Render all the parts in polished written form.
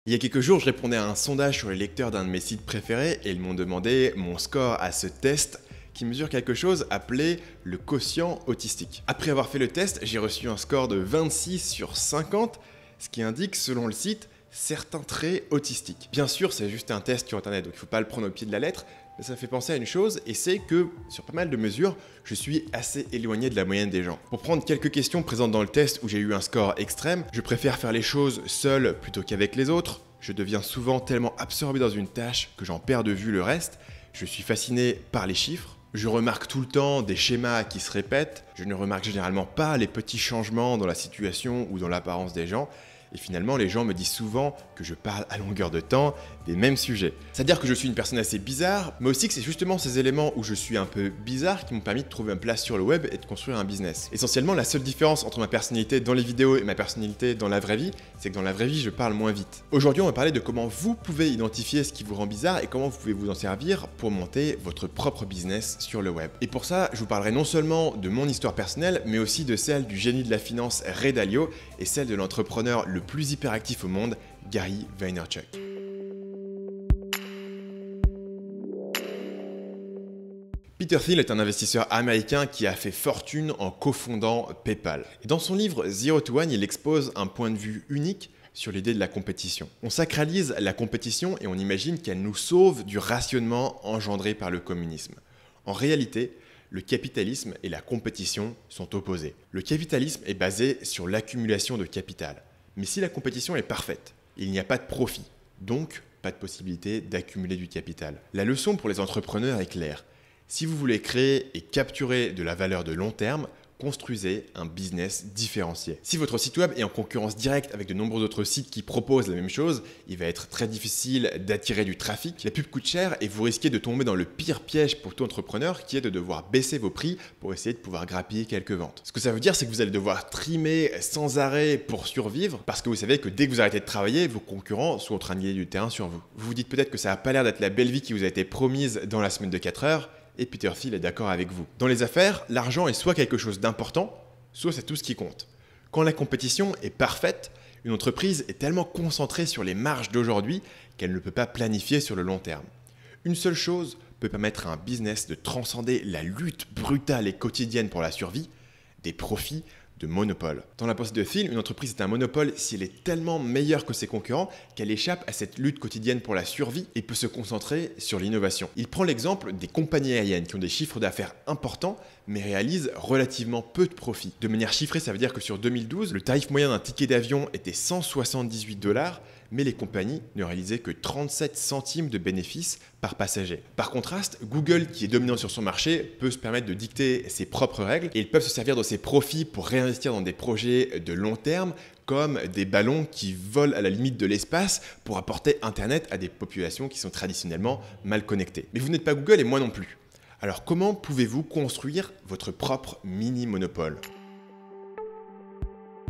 Il y a quelques jours, je répondais à un sondage sur les lecteurs d'un de mes sites préférés et ils m'ont demandé mon score à ce test qui mesure quelque chose appelé le quotient autistique. Après avoir fait le test, j'ai reçu un score de 26 sur 50, ce qui indique, selon le site, certains traits autistiques. Bien sûr, c'est juste un test sur internet, donc il ne faut pas le prendre au pied de la lettre, mais ça me fait penser à une chose, et c'est que, sur pas mal de mesures, je suis assez éloigné de la moyenne des gens. Pour prendre quelques questions présentes dans le test où j'ai eu un score extrême, je préfère faire les choses seul plutôt qu'avec les autres, je deviens souvent tellement absorbé dans une tâche que j'en perds de vue le reste, je suis fasciné par les chiffres, je remarque tout le temps des schémas qui se répètent, je ne remarque généralement pas les petits changements dans la situation ou dans l'apparence des gens, et finalement les gens me disent souvent que je parle à longueur de temps des mêmes sujets. C'est-à-dire que je suis une personne assez bizarre, mais aussi que c'est justement ces éléments où je suis un peu bizarre qui m'ont permis de trouver une place sur le web et de construire un business. Essentiellement, la seule différence entre ma personnalité dans les vidéos et ma personnalité dans la vraie vie, c'est que dans la vraie vie, je parle moins vite. Aujourd'hui, on va parler de comment vous pouvez identifier ce qui vous rend bizarre et comment vous pouvez vous en servir pour monter votre propre business sur le web. Et pour ça, je vous parlerai non seulement de mon histoire personnelle, mais aussi de celle du génie de la finance Ray Dalio et celle de l'entrepreneur le plus hyperactif au monde, Gary Vaynerchuk. Peter Thiel est un investisseur américain qui a fait fortune en cofondant PayPal. Et dans son livre Zero to One, il expose un point de vue unique sur l'idée de la compétition. On sacralise la compétition et on imagine qu'elle nous sauve du rationnement engendré par le communisme. En réalité, le capitalisme et la compétition sont opposés. Le capitalisme est basé sur l'accumulation de capital. Mais si la compétition est parfaite, il n'y a pas de profit, donc pas de possibilité d'accumuler du capital. La leçon pour les entrepreneurs est claire. Si vous voulez créer et capturer de la valeur de long terme, construisez un business différencié. Si votre site web est en concurrence directe avec de nombreux autres sites qui proposent la même chose, il va être très difficile d'attirer du trafic. La pub coûte cher et vous risquez de tomber dans le pire piège pour tout entrepreneur qui est de devoir baisser vos prix pour essayer de pouvoir grappiller quelques ventes. Ce que ça veut dire, c'est que vous allez devoir trimer sans arrêt pour survivre parce que vous savez que dès que vous arrêtez de travailler, vos concurrents sont en train de gagner du terrain sur vous. Vous vous dites peut-être que ça n'a pas l'air d'être la belle vie qui vous a été promise dans la semaine de 4 heures. Et Peter Thiel est d'accord avec vous. Dans les affaires, l'argent est soit quelque chose d'important, soit c'est tout ce qui compte. Quand la compétition est parfaite, une entreprise est tellement concentrée sur les marges d'aujourd'hui qu'elle ne peut pas planifier sur le long terme. Une seule chose peut permettre à un business de transcender la lutte brutale et quotidienne pour la survie, des profits de monopole. Dans la pensée de Thiel, une entreprise est un monopole si elle est tellement meilleure que ses concurrents qu'elle échappe à cette lutte quotidienne pour la survie et peut se concentrer sur l'innovation. Il prend l'exemple des compagnies aériennes qui ont des chiffres d'affaires importants mais réalisent relativement peu de profits. De manière chiffrée, ça veut dire que sur 2012, le tarif moyen d'un ticket d'avion était 178 $, mais les compagnies ne réalisaient que 37 centimes de bénéfices par passager. Par contraste, Google, qui est dominant sur son marché, peut se permettre de dicter ses propres règles et ils peuvent se servir de ses profits pour réinvestir dans des projets de long terme comme des ballons qui volent à la limite de l'espace pour apporter Internet à des populations qui sont traditionnellement mal connectées. Mais vous n'êtes pas Google et moi non plus. Alors comment pouvez-vous construire votre propre mini-monopole ?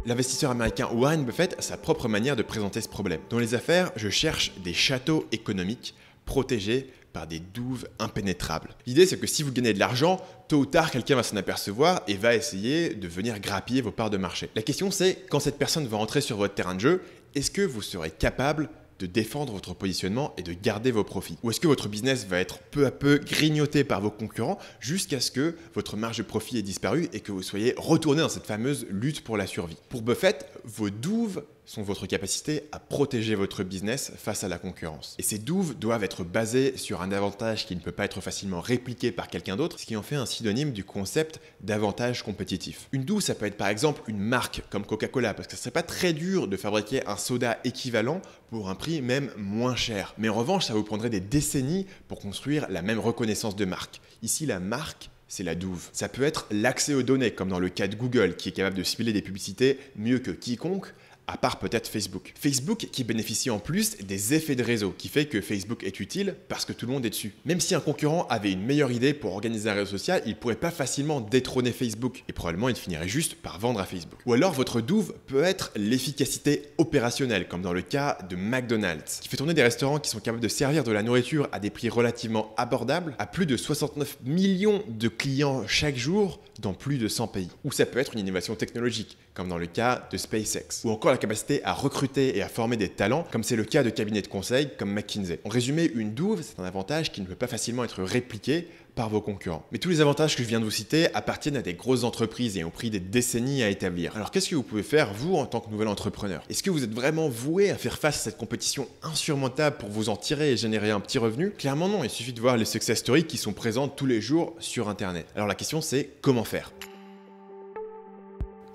L'investisseur américain Warren Buffett a sa propre manière de présenter ce problème. Dans les affaires, je cherche des châteaux économiques protégés par des douves impénétrables. L'idée, c'est que si vous gagnez de l'argent, tôt ou tard, quelqu'un va s'en apercevoir et va essayer de venir grappiller vos parts de marché. La question, c'est quand cette personne va rentrer sur votre terrain de jeu, est-ce que vous serez capable de défendre votre positionnement et de garder vos profits? Ou est-ce que votre business va être peu à peu grignoté par vos concurrents jusqu'à ce que votre marge de profit ait disparu et que vous soyez retourné dans cette fameuse lutte pour la survie? Pour Buffett, vos douves sont votre capacité à protéger votre business face à la concurrence. Et ces douves doivent être basées sur un avantage qui ne peut pas être facilement répliqué par quelqu'un d'autre, ce qui en fait un synonyme du concept d'avantage compétitif. Une douve, ça peut être par exemple une marque comme Coca-Cola, parce que ce ne serait pas très dur de fabriquer un soda équivalent pour un prix même moins cher. Mais en revanche, ça vous prendrait des décennies pour construire la même reconnaissance de marque. Ici, la marque, c'est la douve. Ça peut être l'accès aux données, comme dans le cas de Google, qui est capable de cibler des publicités mieux que quiconque, à part peut-être Facebook. Facebook qui bénéficie en plus des effets de réseau, qui fait que Facebook est utile parce que tout le monde est dessus. Même si un concurrent avait une meilleure idée pour organiser un réseau social, il ne pourrait pas facilement détrôner Facebook et probablement il finirait juste par vendre à Facebook. Ou alors votre douve peut être l'efficacité opérationnelle, comme dans le cas de McDonald's, qui fait tourner des restaurants qui sont capables de servir de la nourriture à des prix relativement abordables à plus de 69 millions de clients chaque jour dans plus de 100 pays. Ou ça peut être une innovation technologique, comme dans le cas de SpaceX, ou encore la capacité à recruter et à former des talents, comme c'est le cas de cabinets de conseil comme McKinsey. En résumé, une douve, c'est un avantage qui ne peut pas facilement être répliqué par vos concurrents. Mais tous les avantages que je viens de vous citer appartiennent à des grosses entreprises et ont pris des décennies à établir. Alors qu'est-ce que vous pouvez faire, vous, en tant que nouvel entrepreneur? Est-ce que vous êtes vraiment voué à faire face à cette compétition insurmontable pour vous en tirer et générer un petit revenu? Clairement non, il suffit de voir les success stories qui sont présentes tous les jours sur Internet. Alors la question c'est comment faire?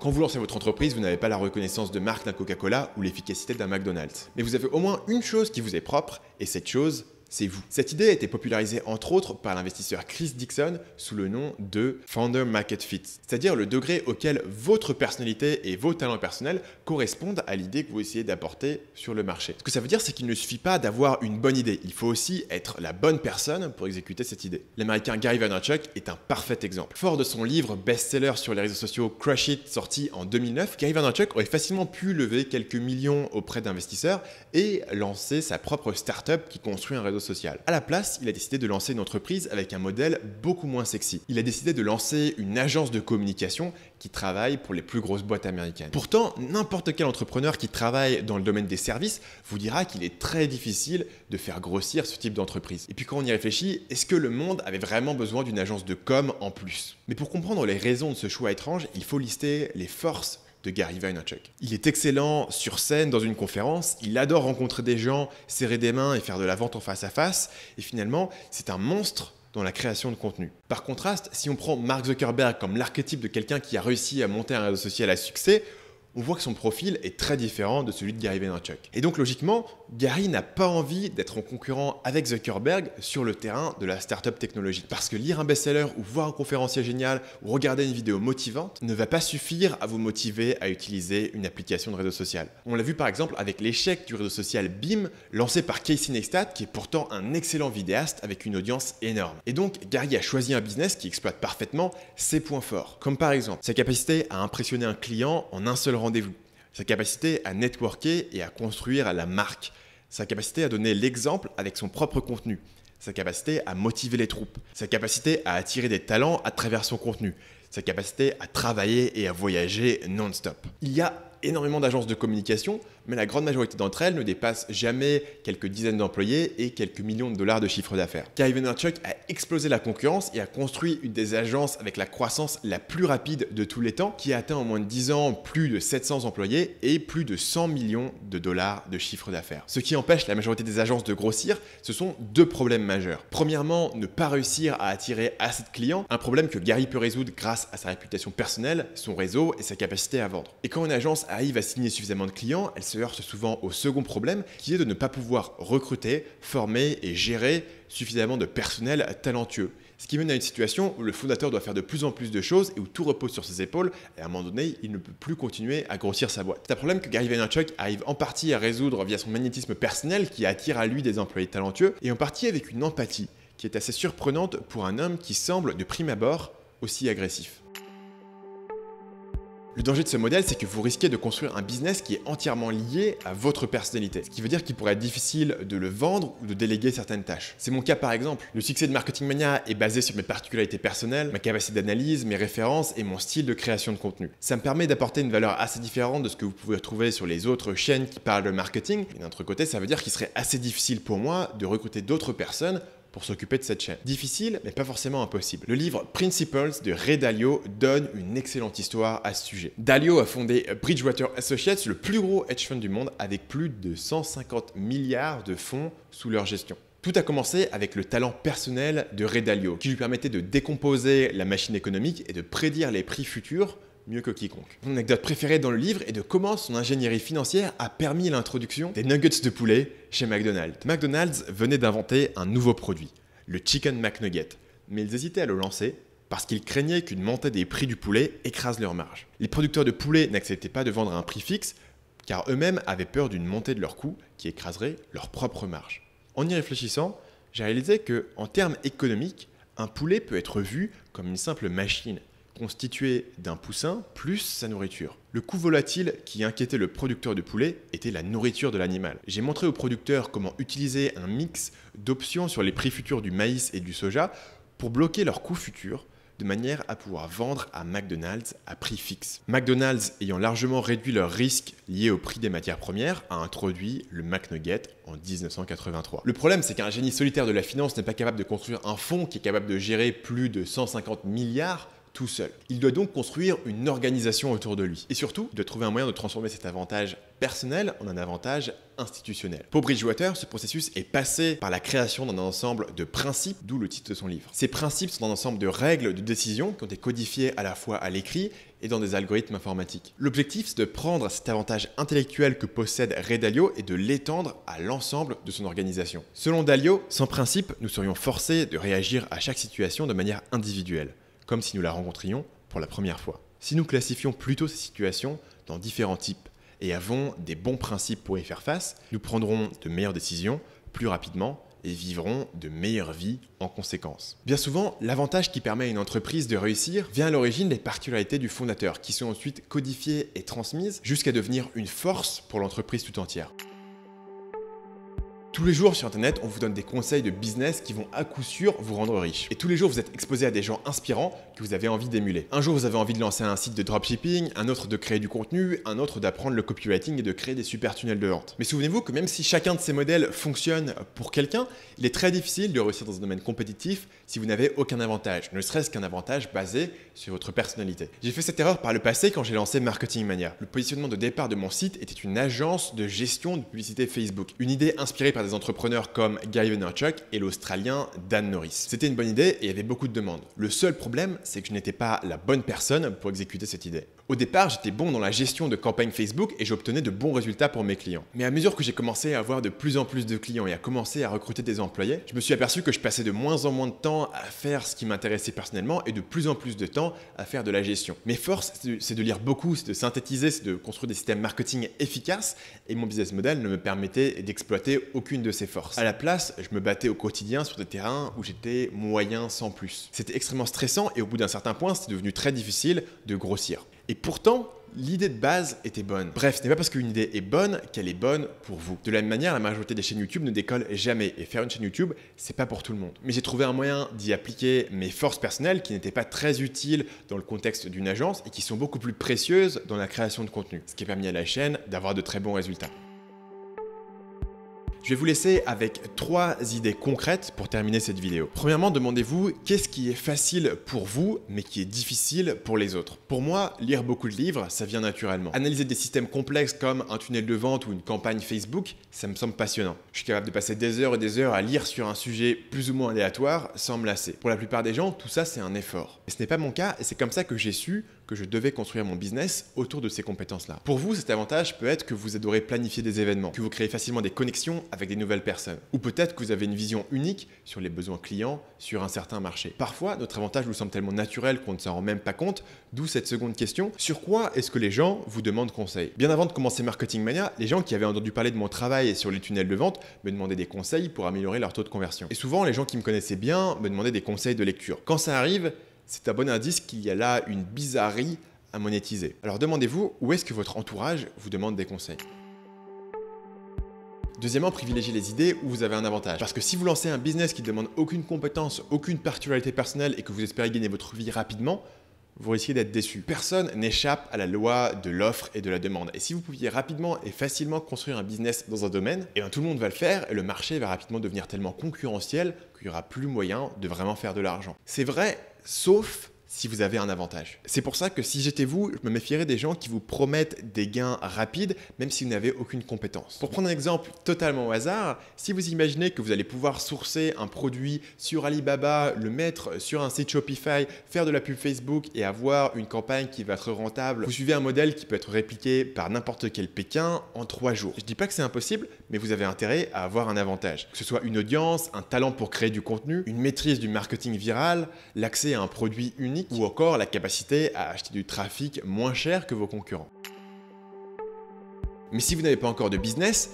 Quand vous lancez votre entreprise, vous n'avez pas la reconnaissance de marque d'un Coca-Cola ou l'efficacité d'un McDonald's. Mais vous avez au moins une chose qui vous est propre, et cette chose, c'est vous. Cette idée a été popularisée entre autres par l'investisseur Chris Dixon sous le nom de Founder Market Fit, c'est-à-dire le degré auquel votre personnalité et vos talents personnels correspondent à l'idée que vous essayez d'apporter sur le marché. Ce que ça veut dire, c'est qu'il ne suffit pas d'avoir une bonne idée, il faut aussi être la bonne personne pour exécuter cette idée. L'américain Gary Vaynerchuk est un parfait exemple. Fort de son livre best-seller sur les réseaux sociaux Crush It, sorti en 2009, Gary Vaynerchuk aurait facilement pu lever quelques millions auprès d'investisseurs et lancer sa propre start-up qui construit un réseau social. À la place, il a décidé de lancer une entreprise avec un modèle beaucoup moins sexy. Il a décidé de lancer une agence de communication qui travaille pour les plus grosses boîtes américaines. Pourtant, n'importe quel entrepreneur qui travaille dans le domaine des services vous dira qu'il est très difficile de faire grossir ce type d'entreprise. Et puis quand on y réfléchit, est-ce que le monde avait vraiment besoin d'une agence de com en plus? Mais pour comprendre les raisons de ce choix étrange, il faut lister les forces de Gary Vaynerchuk. Il est excellent sur scène dans une conférence, il adore rencontrer des gens, serrer des mains et faire de la vente en face à face, et finalement, c'est un monstre dans la création de contenu. Par contraste, si on prend Mark Zuckerberg comme l'archétype de quelqu'un qui a réussi à monter un réseau social à succès, on voit que son profil est très différent de celui de Gary Vaynerchuk. Et donc logiquement, Gary n'a pas envie d'être en concurrent avec Zuckerberg sur le terrain de la startup technologique. Parce que lire un best-seller ou voir un conférencier génial ou regarder une vidéo motivante ne va pas suffire à vous motiver à utiliser une application de réseau social. On l'a vu par exemple avec l'échec du réseau social Beam lancé par Casey Neistat qui est pourtant un excellent vidéaste avec une audience énorme. Et donc Gary a choisi un business qui exploite parfaitement ses points forts. Comme par exemple sa capacité à impressionner un client en un seul rendez-vous, sa capacité à networker et à construire la marque, sa capacité à donner l'exemple avec son propre contenu, sa capacité à motiver les troupes, sa capacité à attirer des talents à travers son contenu, sa capacité à travailler et à voyager non-stop. Il y a énormément d'agences de communication, mais la grande majorité d'entre elles ne dépassent jamais quelques dizaines d'employés et quelques millions de dollars de chiffre d'affaires. Gary Vaynerchuk a explosé la concurrence et a construit une des agences avec la croissance la plus rapide de tous les temps, qui a atteint en moins de 10 ans plus de 700 employés et plus de 100 millions de dollars de chiffre d'affaires. Ce qui empêche la majorité des agences de grossir, ce sont deux problèmes majeurs. Premièrement, ne pas réussir à attirer assez de clients, un problème que Gary peut résoudre grâce à sa réputation personnelle, son réseau et sa capacité à vendre. Et quand une agence arrive à signer suffisamment de clients, elle se heurte souvent au second problème qui est de ne pas pouvoir recruter, former et gérer suffisamment de personnel talentueux. Ce qui mène à une situation où le fondateur doit faire de plus en plus de choses et où tout repose sur ses épaules et à un moment donné, il ne peut plus continuer à grossir sa boîte. C'est un problème que Gary Vaynerchuk arrive en partie à résoudre via son magnétisme personnel qui attire à lui des employés talentueux et en partie avec une empathie qui est assez surprenante pour un homme qui semble de prime abord aussi agressif. Le danger de ce modèle, c'est que vous risquez de construire un business qui est entièrement lié à votre personnalité. Ce qui veut dire qu'il pourrait être difficile de le vendre ou de déléguer certaines tâches. C'est mon cas par exemple. Le succès de Marketing Mania est basé sur mes particularités personnelles, ma capacité d'analyse, mes références et mon style de création de contenu. Ça me permet d'apporter une valeur assez différente de ce que vous pouvez retrouver sur les autres chaînes qui parlent de marketing. Et d'un autre côté, ça veut dire qu'il serait assez difficile pour moi de recruter d'autres personnes pour s'occuper de cette chaîne. Difficile, mais pas forcément impossible. Le livre Principles de Ray Dalio donne une excellente histoire à ce sujet. Dalio a fondé Bridgewater Associates, le plus gros hedge fund du monde, avec plus de 150 milliards de fonds sous leur gestion. Tout a commencé avec le talent personnel de Ray Dalio, qui lui permettait de décomposer la machine économique et de prédire les prix futurs mieux que quiconque. Mon anecdote préférée dans le livre est de comment son ingénierie financière a permis l'introduction des nuggets de poulet chez McDonald's. McDonald's venait d'inventer un nouveau produit, le Chicken McNugget, mais ils hésitaient à le lancer parce qu'ils craignaient qu'une montée des prix du poulet écrase leur marge. Les producteurs de poulet n'acceptaient pas de vendre à un prix fixe car eux-mêmes avaient peur d'une montée de leurs coûts qui écraserait leur propre marge. En y réfléchissant, j'ai réalisé que, en termes économiques, un poulet peut être vu comme une simple machine constitué d'un poussin plus sa nourriture. Le coût volatile qui inquiétait le producteur de poulet était la nourriture de l'animal. J'ai montré aux producteurs comment utiliser un mix d'options sur les prix futurs du maïs et du soja pour bloquer leurs coûts futurs, de manière à pouvoir vendre à McDonald's à prix fixe. McDonald's, ayant largement réduit leurs risques liés au prix des matières premières, a introduit le McNugget en 1983. Le problème, c'est qu'un génie solitaire de la finance n'est pas capable de construire un fonds qui est capable de gérer plus de 150 milliards tout seul. Il doit donc construire une organisation autour de lui. Et surtout, il doit trouver un moyen de transformer cet avantage personnel en un avantage institutionnel. Pour Bridgewater, ce processus est passé par la création d'un ensemble de principes, d'où le titre de son livre. Ces principes sont un ensemble de règles de décision qui ont été codifiées à la fois à l'écrit et dans des algorithmes informatiques. L'objectif, c'est de prendre cet avantage intellectuel que possède Ray Dalio et de l'étendre à l'ensemble de son organisation. Selon Dalio, sans principe, nous serions forcés de réagir à chaque situation de manière individuelle, comme si nous la rencontrions pour la première fois. Si nous classifions plutôt ces situations dans différents types et avons des bons principes pour y faire face, nous prendrons de meilleures décisions plus rapidement et vivront de meilleures vies en conséquence. Bien souvent, l'avantage qui permet à une entreprise de réussir vient à l'origine des particularités du fondateur qui sont ensuite codifiées et transmises jusqu'à devenir une force pour l'entreprise tout entière. Tous les jours sur Internet, on vous donne des conseils de business qui vont à coup sûr vous rendre riche. Et tous les jours, vous êtes exposé à des gens inspirants que vous avez envie d'émuler. Un jour, vous avez envie de lancer un site de dropshipping, un autre de créer du contenu, un autre d'apprendre le copywriting et de créer des super tunnels de vente. Mais souvenez-vous que même si chacun de ces modèles fonctionne pour quelqu'un, il est très difficile de réussir dans un domaine compétitif si vous n'avez aucun avantage, ne serait-ce qu'un avantage basé sur votre personnalité. J'ai fait cette erreur par le passé quand j'ai lancé Marketing Mania. Le positionnement de départ de mon site était une agence de gestion de publicité Facebook. Une idée inspirée par des entrepreneurs comme Gary Vaynerchuk et l'Australien Dan Norris. C'était une bonne idée et il y avait beaucoup de demandes. Le seul problème, c'est que je n'étais pas la bonne personne pour exécuter cette idée. Au départ, j'étais bon dans la gestion de campagnes Facebook et j'obtenais de bons résultats pour mes clients. Mais à mesure que j'ai commencé à avoir de plus en plus de clients et à commencer à recruter des employés, je me suis aperçu que je passais de moins en moins de temps à faire ce qui m'intéressait personnellement et de plus en plus de temps à faire de la gestion. Mes forces, c'est de lire beaucoup, c'est de synthétiser, c'est de construire des systèmes marketing efficaces et mon business model ne me permettait d'exploiter aucune de ces forces. À la place, je me battais au quotidien sur des terrains où j'étais moyen sans plus. C'était extrêmement stressant et au bout d'un certain point, c'était devenu très difficile de grossir. Et pourtant, l'idée de base était bonne. Bref, ce n'est pas parce qu'une idée est bonne qu'elle est bonne pour vous. De la même manière, la majorité des chaînes YouTube ne décollent jamais. Et faire une chaîne YouTube, c'est pas pour tout le monde. Mais j'ai trouvé un moyen d'y appliquer mes forces personnelles qui n'étaient pas très utiles dans le contexte d'une agence et qui sont beaucoup plus précieuses dans la création de contenu. Ce qui a permis à la chaîne d'avoir de très bons résultats. Je vais vous laisser avec 3 idées concrètes pour terminer cette vidéo. Premièrement, demandez-vous qu'est-ce qui est facile pour vous, mais qui est difficile pour les autres. Pour moi, lire beaucoup de livres, ça vient naturellement. Analyser des systèmes complexes comme un tunnel de vente ou une campagne Facebook, ça me semble passionnant. Je suis capable de passer des heures et des heures à lire sur un sujet plus ou moins aléatoire sans me lasser. Pour la plupart des gens, tout ça, c'est un effort. Et ce n'est pas mon cas, et c'est comme ça que j'ai su que je devais construire mon business autour de ces compétences-là. Pour vous, cet avantage peut être que vous adorez planifier des événements, que vous créez facilement des connexions avec des nouvelles personnes, ou peut-être que vous avez une vision unique sur les besoins clients sur un certain marché. Parfois, notre avantage nous semble tellement naturel qu'on ne s'en rend même pas compte, d'où cette seconde question, sur quoi est-ce que les gens vous demandent conseil? Bien avant de commencer Marketing Mania, les gens qui avaient entendu parler de mon travail sur les tunnels de vente me demandaient des conseils pour améliorer leur taux de conversion. Et souvent, les gens qui me connaissaient bien me demandaient des conseils de lecture. Quand ça arrive, c'est un bon indice qu'il y a là une bizarrerie à monétiser. Alors demandez-vous où est-ce que votre entourage vous demande des conseils. Deuxièmement, privilégiez les idées où vous avez un avantage. Parce que si vous lancez un business qui ne demande aucune compétence, aucune particularité personnelle et que vous espérez gagner votre vie rapidement, vous risquez d'être déçu. Personne n'échappe à la loi de l'offre et de la demande. Et si vous pouviez rapidement et facilement construire un business dans un domaine, et bien tout le monde va le faire et le marché va rapidement devenir tellement concurrentiel qu'il n'y aura plus moyen de vraiment faire de l'argent. C'est vrai, sauf si vous avez un avantage. C'est pour ça que si j'étais vous, je me méfierais des gens qui vous promettent des gains rapides, même si vous n'avez aucune compétence. Pour prendre un exemple totalement au hasard, si vous imaginez que vous allez pouvoir sourcer un produit sur Alibaba, le mettre sur un site Shopify, faire de la pub Facebook et avoir une campagne qui va être rentable, vous suivez un modèle qui peut être répliqué par n'importe quel Pékin en 3 jours. Je ne dis pas que c'est impossible, mais vous avez intérêt à avoir un avantage. Que ce soit une audience, un talent pour créer du contenu, une maîtrise du marketing viral, l'accès à un produit unique, ou encore la capacité à acheter du trafic moins cher que vos concurrents. Mais si vous n'avez pas encore de business,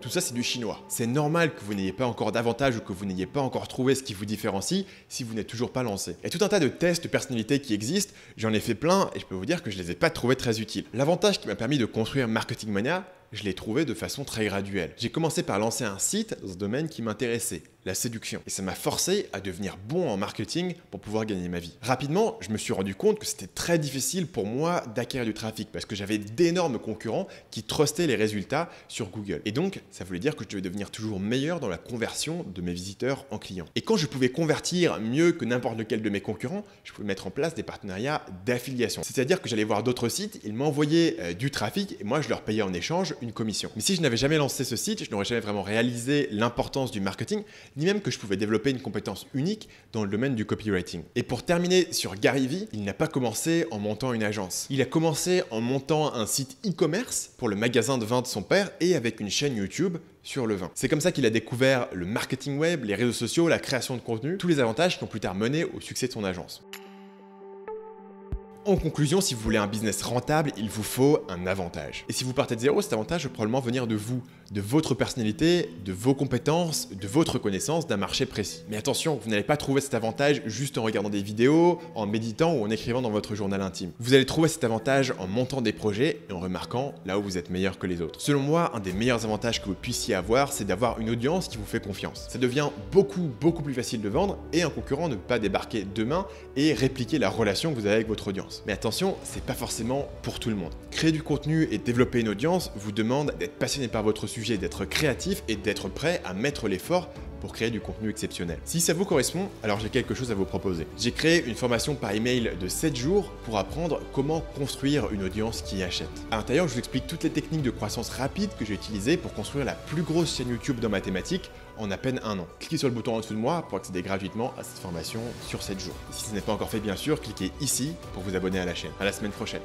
tout ça c'est du chinois. C'est normal que vous n'ayez pas encore d'avantage ou que vous n'ayez pas encore trouvé ce qui vous différencie si vous n'êtes toujours pas lancé. Il y a tout un tas de tests de personnalité qui existent, j'en ai fait plein et je peux vous dire que je ne les ai pas trouvés très utiles. L'avantage qui m'a permis de construire Marketing Mania, je l'ai trouvé de façon très graduelle. J'ai commencé par lancer un site dans un domaine qui m'intéressait, la séduction. Et ça m'a forcé à devenir bon en marketing pour pouvoir gagner ma vie. Rapidement, je me suis rendu compte que c'était très difficile pour moi d'acquérir du trafic parce que j'avais d'énormes concurrents qui trustaient les résultats sur Google. Et donc, ça voulait dire que je devais devenir toujours meilleur dans la conversion de mes visiteurs en clients. Et quand je pouvais convertir mieux que n'importe lequel de mes concurrents, je pouvais mettre en place des partenariats d'affiliation. C'est-à-dire que j'allais voir d'autres sites, ils m'envoyaient du trafic et moi je leur payais en échange une commission. Mais si je n'avais jamais lancé ce site, je n'aurais jamais vraiment réalisé l'importance du marketing, ni même que je pouvais développer une compétence unique dans le domaine du copywriting. Et pour terminer sur Gary Vee, il n'a pas commencé en montant une agence. Il a commencé en montant un site e-commerce pour le magasin de vin de son père et avec une chaîne YouTube sur le vin. C'est comme ça qu'il a découvert le marketing web, les réseaux sociaux, la création de contenu, tous les avantages qui ont plus tard mené au succès de son agence. En conclusion, si vous voulez un business rentable, il vous faut un avantage. Et si vous partez de zéro, cet avantage va probablement venir de vous, de votre personnalité, de vos compétences, de votre connaissance d'un marché précis. Mais attention, vous n'allez pas trouver cet avantage juste en regardant des vidéos, en méditant ou en écrivant dans votre journal intime. Vous allez trouver cet avantage en montant des projets et en remarquant là où vous êtes meilleur que les autres. Selon moi, un des meilleurs avantages que vous puissiez avoir, c'est d'avoir une audience qui vous fait confiance. Ça devient beaucoup plus facile de vendre et un concurrent ne peut pas débarquer demain et répliquer la relation que vous avez avec votre audience. Mais attention, c'est pas forcément pour tout le monde. Créer du contenu et développer une audience vous demande d'être passionné par votre sujet, d'être créatif et d'être prêt à mettre l'effort pour créer du contenu exceptionnel. Si ça vous correspond, alors j'ai quelque chose à vous proposer. J'ai créé une formation par email de 7 jours pour apprendre comment construire une audience qui achète. À l'intérieur, je vous explique toutes les techniques de croissance rapide que j'ai utilisées pour construire la plus grosse chaîne YouTube dans ma thématique en à peine un an. Cliquez sur le bouton en dessous de moi pour accéder gratuitement à cette formation sur 7 jours. Si ce n'est pas encore fait, bien sûr, cliquez ici pour vous abonner à la chaîne. À la semaine prochaine.